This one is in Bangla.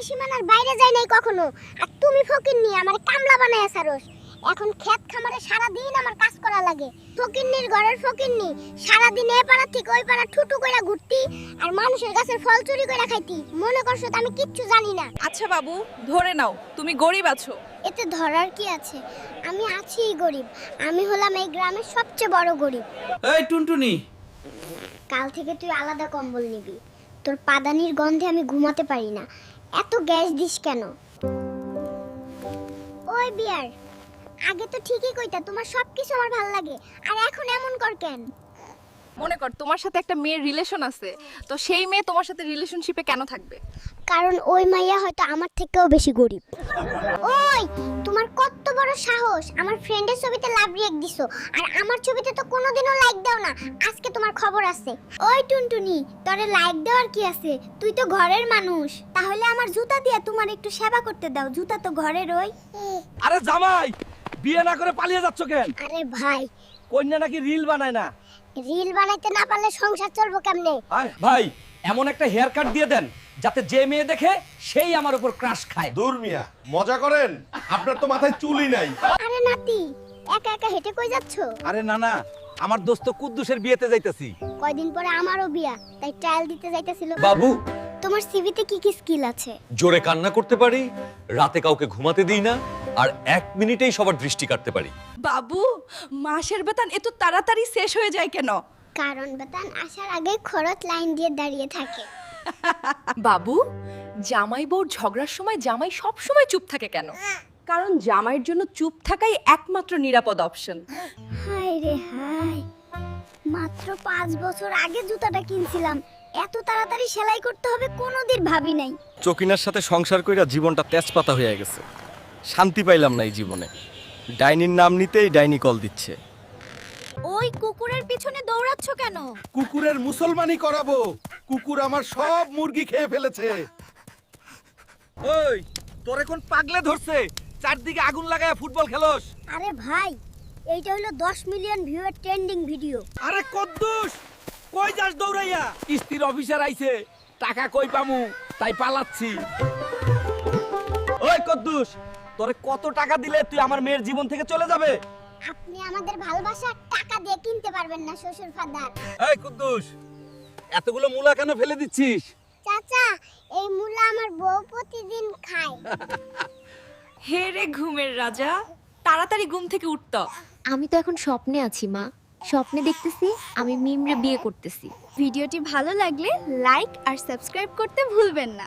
সীমানার বাইরে যাই নাই কখনো। আর তুমি ফকিন্নি আমার কামলা বানায় সারস। এখন ক্ষেত খামারে সারা দিন আমার কাজ করা লাগে। ফকিন্নির ঘরের ফকিন্নি সারা দিন এ পাড়া থেকে ওই পাড়া ঠুটু কইরা ঘুরতি আর মানুষের গাছের ফল চুরি কইরা খাইতি। মনে করছো তো আমি কিচ্ছু জানি না? আচ্ছা বাবু, ধরে নাও তুমি গরিব আছো। এতে ধরার কি আছে? আমি আছিই গরিব। আমি হলাম এই গ্রামের সবচেয়ে বড় গরিব। এই টুনটুনি, কাল থেকে তুই আলাদা কম্বল নিবি। তোর পাদানির গন্ধে আমি ঘুমাতে পারি না। এত গ্যাস দিস কেন? ওই বিয়ার, আগে তো ঠিকই কইতা তোমার সবকিছু আমার ভালো লাগে, আর এখন এমন কর কেন? মনে কর তোমার সাথে একটা মেয়ের রিলেশন আছে, তো সেই মেয়ে তোমার সাথে রিলেশনশিপে কেন থাকবে? কারণ ওই মাইয়া হয়তো আমার থেকেও বেশি গরিব। ওই, তোমার কত বড় সাহস আমার ফ্রেন্ডের ছবিতে লাভ রিয়েক্ট দিছো, আর আমার ছবিতে তো কোনোদিনও লাইক দাও না। আজকে তোমার খবর আছে। ওই টুনটুনি, তোরে লাইক দেওয়ার কি আছে? তুই তো ঘরের মানুষ। তাহলে আমার জুতা দিয়ে তোমার একটু সেবা করতে দাও। জুতা তো ঘরের। ওই আরে জামাই, বিয়ে না করে পালিয়ে যাচ্ছ কেন? আরে ভাই, কন্যা নাকি রিল বানায় না? রিল বানাইতে না পারলে সংসার চলবো কেমনে? ভাই, এমন একটা হেয়ার কাট দিয়ে দেন যাতে যে মেয়ে দেখে সেই আমার উপর ক্রাশ খায়। দূর মিয়া, মজা করেন? আপনার তো মাথায় চুলই নাই। আরে নাতি, একা একা হেঁটে কই যাচ্ছো? আরে না না, আমার দোস্ত কুদ্দুসের বিয়েতে যাইতাছি। কয়দিন পরে আমারও বিয়া, তাই ট্রায়াল দিতে যাইতেছিল। বাবু, তোমার সিভিতে কি কি স্কিল আছে? জোরে কান্না করতে পারি, রাতে কাউকে ঘুমাতে দিই না, আর 1 মিনিটেই সবার দৃষ্টি কাটতে পারি। বাবু, মাসের বেতন এত তাড়াতাড়ি শেষ হয়ে যায় কেন? কারণ বেতন আসার আগে খরচ লাইন দিয়ে দাঁড়িয়ে থাকে। বাবু, জামাই বউর ঝগড়ার সময় জামাই সব সময় চুপ থাকে কেন? কারণ জামাইয়ের জন্য চুপ থাকাই একমাত্র নিরাপদ অপশন। হায় রে হায়, মাত্র 5 বছর আগে জুতাটা কিনছিলাম, এত তাড়াতাড়ি সেলাই করতে হবে কোনোদিন ভাবি নাই। চকিনার সাথে সংসার কইরা জীবনটা তেজপাতা হয়ে গেছে। শান্তি পাইলাম না এই জীবনে। ডাইনির নাম নিতেই ডাইনি কল দিচ্ছে। ওই কুকুরের পিছনে দৌড়াচ্ছ কেন? কুকুরের মুসলমানি করাবো। কুকুর আমার সব মুরগি খেয়ে ফেলেছে। ওই, তোর এখন পাগলে ধরছে, চারদিকে আগুন লাগায় ফুটবল খেলোস। আরে ভাই, এইটা হলো 10 মিলিয়ন ভিউয়ের ট্রেন্ডিং ভিডিও। আরে কুদ্দুস, কই যাস দৌড়াইয়া? কিস্তির অফিসার আইছে, টাকা কই পামু, তাই পালাচ্ছি। ওই কুদ্দুস, তোরে কত টাকা দিলে তুই আমার মেয়ের জীবন থেকে চলে যাবে? আপনি আমাদের ভালোবাসা টাকা দিয়ে কিনতে পারবেন না শ্বশুর ফাদার। এই কুদ্দুস, এতগুলো মূলা কেন ফেলে দিচ্ছিস? চাচা, এই মূলা আমার বউ প্রতিদিন খায়। হে রে ঘুমের রাজা, তাড়াতাড়ি ঘুম থেকে উঠত। আমি তো এখন স্বপ্নে আছি মা। স্বপ্নে দেখতেছি আমি মিমরে বিয়ে করতেছি। ভিডিওটি ভালো লাগলে লাইক আর সাবস্ক্রাইব করতে ভুলবেন না।